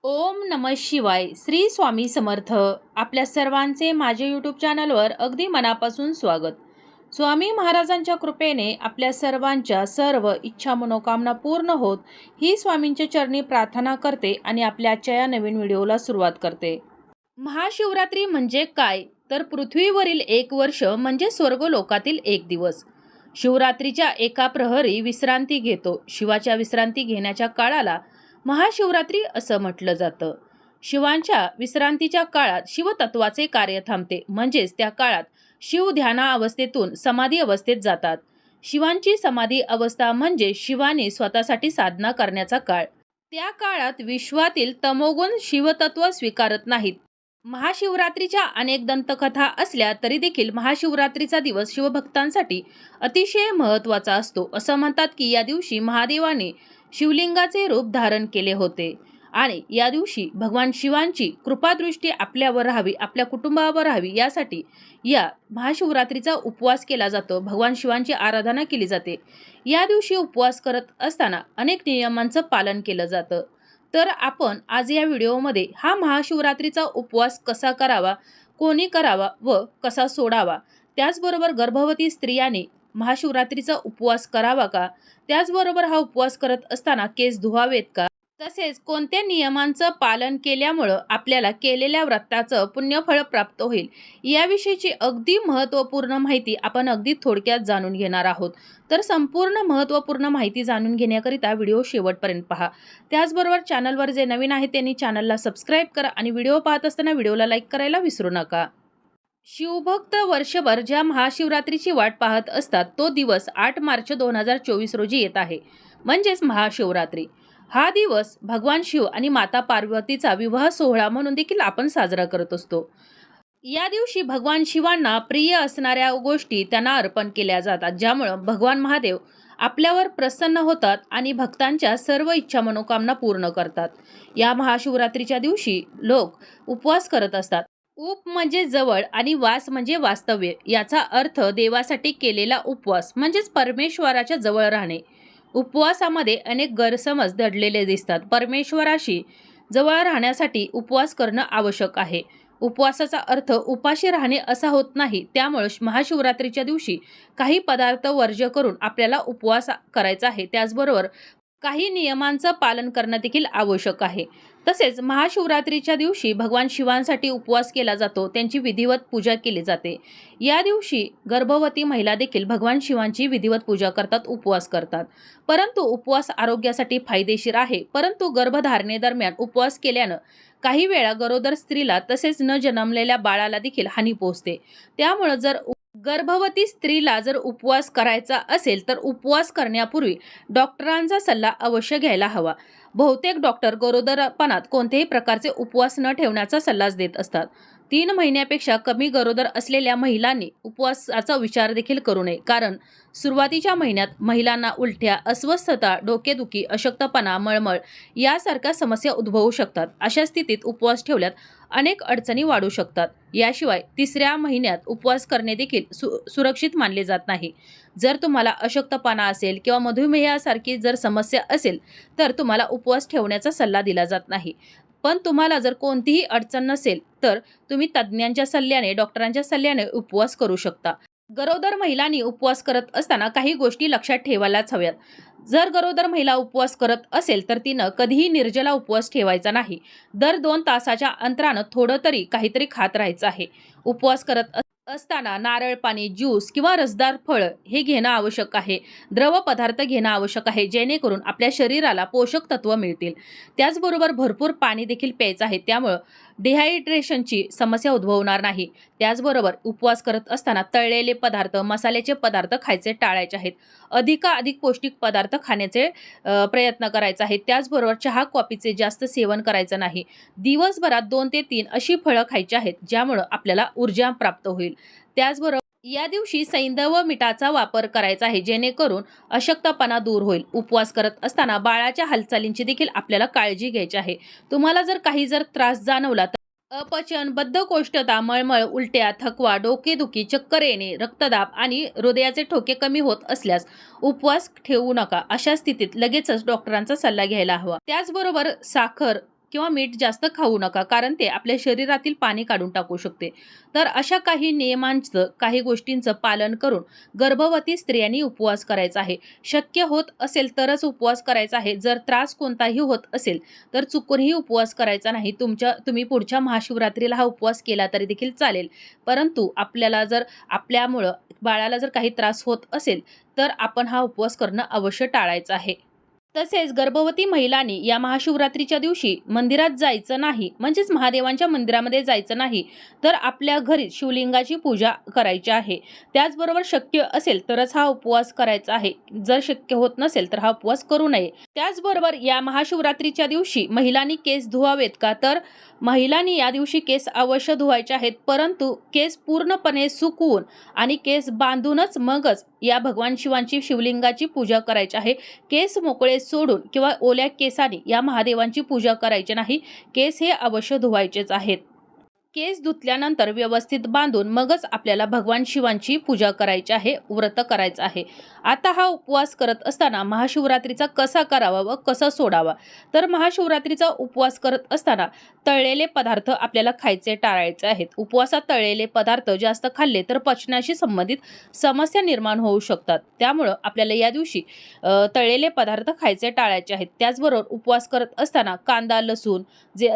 ओम नमः शिवाय. श्री स्वामी समर्थ. आपल्या सर्वांचे माझ्या यूट्यूब चॅनलवर अगदी मनापासून स्वागत. स्वामी महाराजांच्या कृपेने आपल्या सर्वांच्या सर्व इच्छा मनोकामना पूर्ण होत ही स्वामींच्या चरणी प्रार्थना करते आणि आपल्या आजच्या या नवीन व्हिडिओला सुरुवात करते. महाशिवरात्री म्हणजे काय? तर पृथ्वीवरील 1 वर्ष म्हणजे स्वर्गलोकातील 1 दिवस. शिवरात्रीच्या एका प्रहरी विश्रांती घेतो. शिवाच्या विश्रांती घेण्याच्या काळाला महाशिवरात्री असं म्हटलं जातं. शिवांच्या विश्रांतीच्या काळात शिवतत्वाचे कार्य थांबते, म्हणजेच त्या काळात शिव ध्याना अवस्थेतून समाधी अवस्थेत जातात. शिवांची समाधी अवस्था म्हणजे शिवाने स्वतःसाठी साधना करण्याचा काळ. त्या काळात विश्वातील तमोगुण शिवतत्व स्वीकारत नाहीत. महाशिवरात्रीच्या अनेक दंतकथा असल्या तरी देखील महाशिवरात्रीचा दिवस शिवभक्तांसाठी अतिशय महत्त्वाचा असतो. असं म्हणतात की या दिवशी महादेवाने शिवलिंगाचे रूप धारण केले होते आणि या दिवशी भगवान शिवांची कृपादृष्टी आपल्यावर राहावी, आपल्या कुटुंबावर राहावी यासाठी या महाशिवरात्रीचा उपवास केला जातो. भगवान शिवांची आराधना केली जाते. या दिवशी उपवास करत असताना अनेक नियमांचं पालन केलं जातं. तर आपण आज या व्हिडिओमध्ये हा महाशिवरात्रीचा उपवास कसा करावा, कोणी करावा व कसा सोडावा, त्याचबरोबर गर्भवती स्त्रियांनी महाशिवरात्रीचा उपवास करावा का, त्याचबरोबर हा उपवास करत असताना केस धुवावेत का, तसेच कोणत्या नियमांचं पालन केल्यामुळं आपल्याला केलेल्या व्रताचं पुण्यफळ प्राप्त होईल, याविषयीची अगदी महत्त्वपूर्ण माहिती आपण अगदी थोडक्यात जाणून घेणार आहोत. तर संपूर्ण महत्त्वपूर्ण माहिती जाणून घेण्याकरिता व्हिडिओ शेवटपर्यंत पहा. त्याचबरोबर चॅनलवर जे नवीन आहेत त्यांनी चॅनलला सबस्क्राईब करा आणि व्हिडिओ पाहत असताना व्हिडिओला लाईक करायला विसरू नका. शिवभक्त वर्षभर ज्या महाशिवरात्रीची वाट पाहत असतात तो दिवस 8 मार्च 2024 रोजी येत आहे, म्हणजेच महाशिवरात्री. हा दिवस भगवान शिव आणि माता पार्वतीचा विवाह सोहळा म्हणून देखील आपण साजरा करत असतो. या दिवशी भगवान शिवांना प्रिय असणाऱ्या गोष्टी त्यांना अर्पण केल्या जातात, ज्यामुळं भगवान महादेव आपल्यावर प्रसन्न होतात आणि भक्तांच्या सर्व इच्छा मनोकामना पूर्ण करतात. या महाशिवरात्रीच्या दिवशी लोक उपवास करत असतात. उप म्हणजे जवळ आणि वास म्हणजे वास्तव्य. याचा अर्थ देवासाठी केलेला उपवास म्हणजेच परमेश्वराच्या जवळ राहणे. उपवासामध्ये अनेक गैरसमज दडलेले दिसतात. परमेश्वराशी जवळ राहण्यासाठी उपवास करणं आवश्यक आहे. उपवासाचा अर्थ उपाशी राहणे असा होत नाही. त्यामुळे महाशिवरात्रीच्या दिवशी काही पदार्थ वर्ज्य करून आपल्याला उपवास करायचा आहे. त्याचबरोबर काही नियमांचं पालन करणं देखील आवश्यक आहे. तसेच महाशिवरात्रीच्या दिवशी भगवान शिवांसाठी उपवास केला जातो, त्यांची विधिवत पूजा केली जाते. या दिवशी गर्भवती महिला देखील भगवान शिवांची विधिवत पूजा करतात, उपवास करतात. परंतु उपवास आरोग्यासाठी फायदेशीर आहे, परंतु गर्भधारणेदरम्यान उपवास केल्यानं काही वेळा गरोदर स्त्रीला तसेच न जन्मलेल्या बाळाला देखील हानी पोहोचते. त्यामुळे जर गर्भवती स्त्रीला जर उपवास करायचा असेल तर उपवास करण्यापूर्वी डॉक्टरांचा सल्ला अवश्य घ्यायला हवा. बहुतेक डॉक्टर गरोदरपणात कोणत्याही प्रकारचे उपवास न ठेवण्याचा सल्लाच देत असतात. 3 महिन्यापेक्षा कमी गरोदर असलेल्या महिलांनी उपवासाचा विचार देखील करू नये, कारण सुरुवातीच्या महिन्यात महिलांना उलट्या, अस्वस्थता, डोकेदुखी, अशक्तपणा, मळमळ यासारख्या समस्या उद्भवू शकतात. अशा स्थितीत उपवास ठेवल्यात अनेक अडचणी वाढू शकतात. याशिवाय 3ऱ्या महिन्यात उपवास करणे देखील सुरक्षित मानले जात नाही. जर तुम्हाला अशक्तपणा असेल किंवा मधुमेहासारखी जर समस्या असेल तर तुम्हाला उपवास ठेवण्याचा सल्ला दिला जात नाही. पण तुम्हाला जर कोणतीही अडचण नसेल तर तुम्ही तज्ज्ञांच्या सल्ल्याने, डॉक्टरांच्या सल्ल्याने उपवास करू शकता. गरोदर महिलांनी उपवास करत असताना काही गोष्टी लक्षात ठेवायलाच हव्यात. जर गरोदर महिला उपवास करत असेल तर तिनं कधीही निर्जला उपवास ठेवायचा नाही. दर 2 तासाच्या अंतरानं थोडं तरी काहीतरी खात राहायचं आहे. उपवास करत असताना नारळ पाणी, ज्यूस किंवा रसदार फळ हे घेणं आवश्यक आहे. द्रव पदार्थ घेणं आवश्यक आहे, जेणेकरून आपल्या शरीराला पोषक तत्व मिळतील. त्याचबरोबर भरपूर पाणी देखील प्यायचं आहे, त्यामुळं डिहायड्रेशनची समस्या उद्भवणार नाही. त्याचबरोबर उपवास करत असताना तळलेले पदार्थ, मसाल्याचे पदार्थ खायचे टाळायचे आहेत. अधिकाधिक पौष्टिक पदार्थ खाण्याचे प्रयत्न करायचा आहे. त्याचबरोबर चहा, कॉफीचे जास्त सेवन करायचं नाही. दिवसभरात 2 ते 3 अशी फळं खायची आहेत, ज्यामुळं आपल्याला ऊर्जा प्राप्त होईल. त्याचबरोबर या दिवशी सैंधव मिठाचा वापर करायचा आहे, जेणेकरून अशक्तपणा दूर होईल. उपवास करत असताना बाळाच्या हालचालींची देखील आपल्याला काळजी घ्यायची आहे. तुम्हाला जर काही त्रास जाणवला तर अपचन, बद्धकोष्ठता, मळमळ, उलट्या, थकवा, डोकेदुखी, चक्कर येणे, रक्तदाब आणि हृदयाचे ठोके कमी होत असल्यास उपवास ठेवू नका. अशा स्थितीत लगेचच डॉक्टरांचा सल्ला घ्यायला हवा. त्याचबरोबर साखर, किंवा मीठ जास्त खाऊ नका, कारण ते आपल्या शरीरातील पाणी काढून टाकू शकते. तर अशा काही नियमांचं, काही गोष्टींचं पालन करून गर्भवती स्त्रियांनी उपवास करायचा आहे. शक्य होत असेल तरच उपवास करायचा आहे. जर त्रास कोणताही होत असेल तर चुकूनही उपवास करायचा नाही. तुम्ही पुढच्या महाशिवरात्रीला हा उपवास केला तरी देखील चालेल. परंतु आपल्याला जर आपल्यामुळं बाळाला जर काही त्रास होत असेल तर आपण हा उपवास करणं अवश्य टाळायचं आहे. तसेच गर्भवती महिलांनी या महाशिवरात्रीच्या दिवशी मंदिरात जायचं नाही, म्हणजेच महादेवांच्या मंदिरामध्ये जायचं नाही, तर आपल्या घरी शिवलिंगाची पूजा करायची आहे. त्याचबरोबर शक्य असेल तरच हा उपवास करायचा आहे. जर शक्य होत नसेल तर हा उपवास करू नये. त्याचबरोबर या महाशिवरात्रीच्या दिवशी महिलांनी केस धुवावेत का, तर महिलांनी या दिवशी केस अवश्य धुवायचे आहेत, परंतु केस पूर्णपणे सुकवून आणि केस बांधूनच मगच या भगवान शिवांची शिवलिंगाची पूजा करायची आहे. केस मोकळे सोडून किंवा ओल्या केसाने या महादेवांची पूजा करायची नाही. केस हे अवश्य धुवायचेच आहेत. केस धुतल्यानंतर व्यवस्थित बांधून मगच आपल्याला भगवान शिवांची पूजा करायची आहे, व्रत करायचं आहे. आता हा उपवास करत असताना महाशिवरात्रीचा कसा करावा व कसा सोडावा, तर महाशिवरात्रीचा उपवास करत असताना तळलेले पदार्थ आपल्याला खायचे टाळायचे आहेत. उपवासात तळलेले पदार्थ जास्त खाल्ले तर पचनाशी संबंधित समस्या निर्माण होऊ शकतात. त्यामुळं आपल्याला या दिवशी तळलेले पदार्थ खायचे टाळायचे आहेत. त्याचबरोबर उपवास करत असताना कांदा, लसूण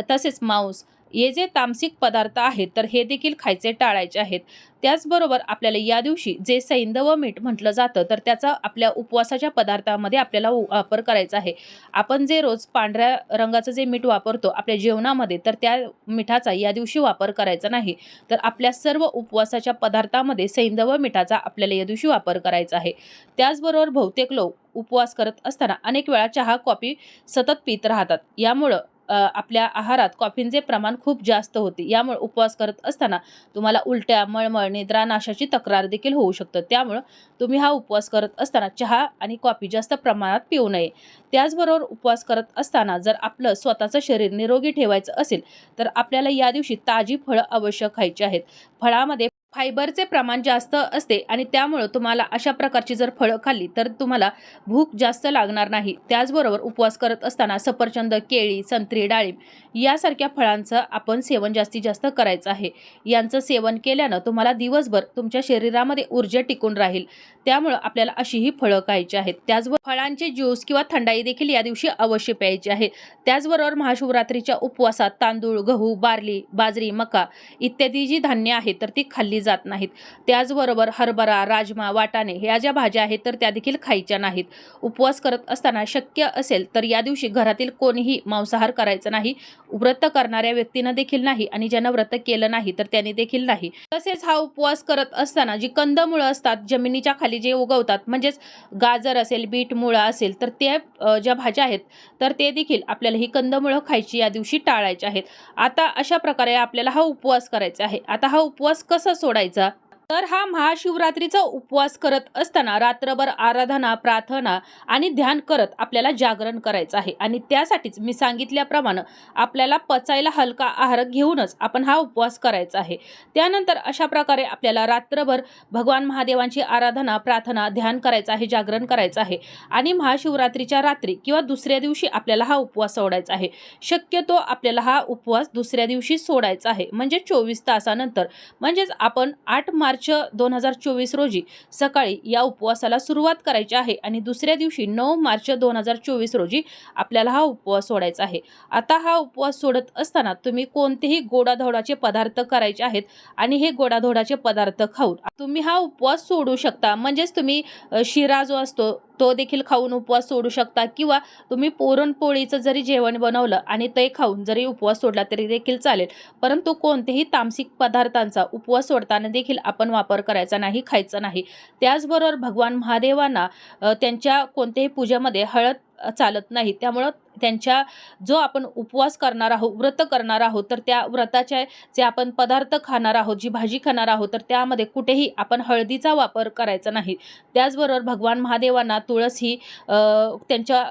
तसेच मांस, हे जे तामसिक पदार्थ आहेत तर हे देखील खायचे टाळायचे आहेत. त्याचबरोबर आपल्याला या दिवशी जे सैंधव मीठ म्हटलं जातं तर त्याचा आपल्या उपवासाच्या पदार्थामध्ये आपल्याला वापर करायचा आहे. आपण जे रोज पांढऱ्या रंगाचं जे मीठ वापरतो आपल्या जेवणामध्ये, तर त्या मिठाचा या दिवशी वापर करायचा नाही. तर आपल्या सर्व उपवासाच्या पदार्थामध्ये सैंधव मिठाचा आपल्याला या दिवशी वापर करायचा आहे. त्याचबरोबर बहुतेक लोक उपवास करत असताना अनेक वेळा चहा, कॉफी सतत पीत राहतात. यामुळं आपल्या आहारात कॉफींचे प्रमाण खूप जास्त होते. यामुळे उपवास करत असताना तुम्हाला उलट्या, मळमळ, निद्रानाशाची तक्रार देखील होऊ शकतं. त्यामुळं तुम्ही हा उपवास करत असताना चहा आणि कॉफी जास्त प्रमाणात पिऊ नये. त्याचबरोबर उपवास करत असताना जर आपलं स्वतःचं शरीर निरोगी ठेवायचं असेल तर आपल्याला या दिवशी ताजी फळं अवश्य खायची आहेत. फळामध्ये फायबरचे प्रमाण जास्त असते आणि त्यामुळं तुम्हाला अशा प्रकारची जर फळं खाल्ली तर तुम्हाला भूक जास्त लागणार नाही. त्याचबरोबर उपवास करत असताना सफरचंद, केळी, संत्री, डाळिंब यासारख्या फळांचं आपण सेवन जास्तीत जास्त करायचं आहे. यांचं सेवन केल्यानं तुम्हाला दिवसभर तुमच्या शरीरामध्ये ऊर्जा टिकून राहील. त्यामुळं आपल्याला अशी ही फळं खायची आहेत. त्याचबरोबर फळांचे ज्यूस किंवा थंडाई देखील या दिवशी अवश्य प्यायची आहे. त्याचबरोबर महाशिवरात्रीच्या उपवासात तांदूळ, गहू, बार्ली, बाजरी, मका इत्यादी जी धान्य आहेत तर ती खाल्ली जात नाहीत. त्याचबरोबर हरभरा, राजमा, वाटाणे ह्या ज्या भाज्या आहेत तर त्या देखील खायच्या नाहीत. उपवास करत असताना शक्य असेल तर या दिवशी घरातील कोणीही मांसाहार करायचा नाही. व्रत करणाऱ्या व्यक्तीनं देखील नाही आणि ज्यानं व्रत केलं नाही तर त्यांनी देखील नाही. तसेच हा उपवास करत असताना जी कंदमुळं असतात जमिनीच्या खाली जे उगवतात, म्हणजेच गाजर असेल, बीट, मुळा असेल, तर ते ज्या भाज्या आहेत तर ते देखील आपल्याला ही कंदमुळं खायची या दिवशी टाळायची आहेत. आता अशा प्रकारे आपल्याला हा उपवास करायचा आहे. आता हा उपवास कसा सोडायचा, तर हा महाशिवरात्रीचा उपवास करत असताना रात्रभर आराधना, प्रार्थना आणि ध्यान करत आपल्याला जागरण करायचं आहे. आणि त्यासाठीच मी सांगितल्याप्रमाणे आपल्याला पचायला हलका आहार घेऊनच आपण हा उपवास करायचा आहे. त्यानंतर अशा प्रकारे आपल्याला रात्रभर भगवान महादेवांची आराधना, प्रार्थना, ध्यान करायचं आहे, जागरण करायचं आहे. आणि महाशिवरात्रीच्या रात्री किंवा दुसऱ्या दिवशी आपल्याला हा उपवास सोडायचा आहे. शक्यतो आपल्याला हा उपवास दुसऱ्या दिवशी सोडायचा आहे, म्हणजे 24 तासानंतर. म्हणजेच आपण 8 मार्च 2024 रोजी सकाळी या उपवासाला सुरुवात करायची आहे आणि दुसऱ्या दिवशी 9 मार्च 2024 रोजी आपल्याला हा उपवास सोडायचा आहे. आता हा उपवास सोडत असताना तुम्ही कोणतेही गोडाधोडाचे पदार्थ करायचे आहेत आणि हे गोडाधोडाचे पदार्थ खाऊन तुम्ही हा उपवास सोडू शकता. म्हणजेच तुम्ही शिरा जो असतो तो देखील खाऊन उपवास सोडू शकता, किंवा तुम्ही पुरणपोळीचं जरी जेवण बनवलं आणि ते खाऊन जरी उपवास सोडला तरी देखील चालेल. परंतु कोणतेही तामसिक पदार्थांचा उपवास सोडताना देखील आपण वापर करायचा नाही, खायचा नाही. त्याचबरोबर भगवान महादेवांना त्यांच्या कोणत्याही पूजेमध्ये हळद चालत नाही. त्यामुळं त्यांच्या जो आपण उपवास करणार आहोत, व्रत करणार आहोत, तर त्या व्रताचे जे आपण पदार्थ खाणार आहोत, जी भाजी खाणार आहोत, तर त्यामध्ये कुठेही आपण हळदीचा वापर करायचा नाही. त्याचबरोबर भगवान महादेवांना तुळस ही त्यांच्या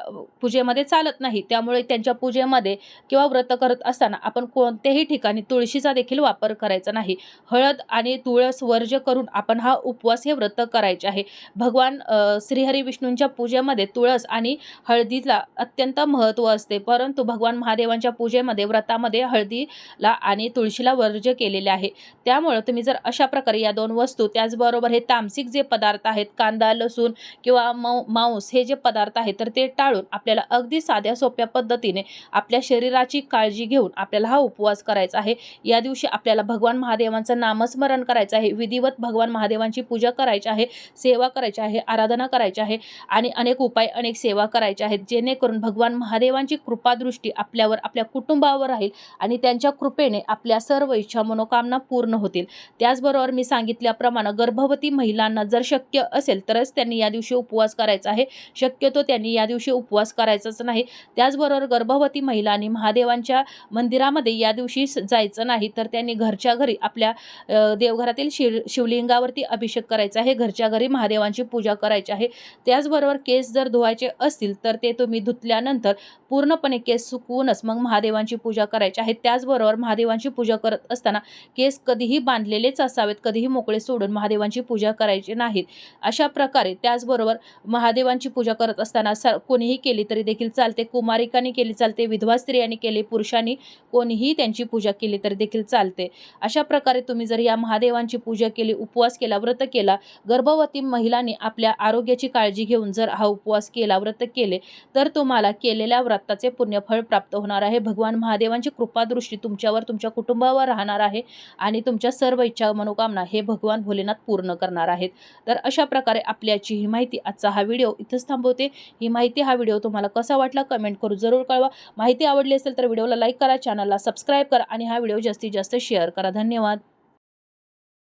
पूजेमध्ये चालत नाही. त्यामुळे त्यांच्या पूजेमध्ये किंवा व्रत करत असताना आपण कोणत्याही ठिकाणी तुळशीचा देखील वापर करायचा नाही. हळद आणि तुळस वर्ज्य करून आपण हा उपवास हे व्रत करायचे आहे. भगवान श्रीहरी विष्णूंच्या पूजेमध्ये तुळस आणि हळदीला अत्यंत महत्त्व महत्त्व असते, परंतु भगवान महादेवांच्या पूजेमध्ये व्रतामध्ये हळदीला आणि तुळशीला वर्ज्य केलेले आहे. त्यामुळं तुम्ही जर अशा प्रकारे या 2 वस्तू, त्याचबरोबर हे तामसिक जे पदार्थ आहेत, कांदा, लसूण किंवा मांस हे जे पदार्थ आहेत, तर ते टाळून आपल्याला अगदी साध्या सोप्या पद्धतीने आपल्या शरीराची काळजी घेऊन आपल्याला हा उपवास करायचा आहे. या दिवशी आपल्याला भगवान महादेवांचं नामस्मरण करायचं आहे, विधिवत भगवान महादेवांची पूजा करायची आहे, सेवा करायची आहे, आराधना करायची आहे आणि अनेक उपाय, अनेक सेवा करायच्या आहेत, जेणेकरून भगवान महादेवांची कृपादृष्टी आपल्यावर, आपल्या कुटुंबावर राहील आणि त्यांच्या कृपेने आपल्या सर्व इच्छा मनोकामना पूर्ण होतील. त्याचबरोबर मी सांगितल्याप्रमाणे गर्भवती महिलांना जर शक्य असेल तरच त्यांनी या दिवशी उपवास करायचा आहे, शक्यतो त्यांनी या दिवशी उपवास करायचाच नाही. त्याचबरोबर गर्भवती महिलांनी महादेवांच्या मंदिरामध्ये या दिवशी जायचं नाही, तर त्यांनी घरच्या घरी आपल्या देवघरातील शिवलिंगावरती अभिषेक करायचा आहे, घरच्या घरी महादेवांची पूजा करायची आहे. त्याचबरोबर केस जर धुवायचे असतील तर ते तुम्ही धुतल्यानंतर पूर्णपणे केस सुकवूनच मग महादेवांची पूजा करायची आहे. त्याचबरोबर महादेवांची पूजा करत असताना केस कधीही बांधलेलेच असावेत, कधीही मोकळे सोडून महादेवांची पूजा करायची नाहीत. अशा प्रकारे त्याचबरोबर महादेवांची पूजा करत असताना कोणीही केली तरी देखील चालते, कुमारिकांनी केली चालते, विधवा स्त्रियांनी केली, पुरुषांनी कोणीही त्यांची पूजा केली तरी देखील चालते. अशा प्रकारे तुम्ही जर या महादेवांची पूजा केली, उपवास केला, व्रत केला, गर्भवती महिलांनी आपल्या आरोग्याची काळजी घेऊन जर हा उपवास केला, व्रत केले, तर तुम्हाला केलेल्या व्रताचे पुण्यफळ प्राप्त होणार आहे. भगवान महादेवांची कृपादृष्टी तुमच्यावर, तुमच्या कुटुंबावर राहणार आहे आणि तुमच्या सर्व इच्छा मनोकामना हे भगवान भोलेनाथ पूर्ण करणार आहेत. तर अशा प्रकारे आपल्याची ही माहिती, आजचा हा व्हिडिओ इथंच थांबवते. ही माहिती, हा व्हिडिओ तुम्हाला कसा वाटला कमेंट करून जरूर कळवा. माहिती आवडली असेल तर व्हिडिओला लाईक करा, चॅनलला सबस्क्राईब करा आणि हा व्हिडिओ जास्तीत जास्त शेअर करा. धन्यवाद.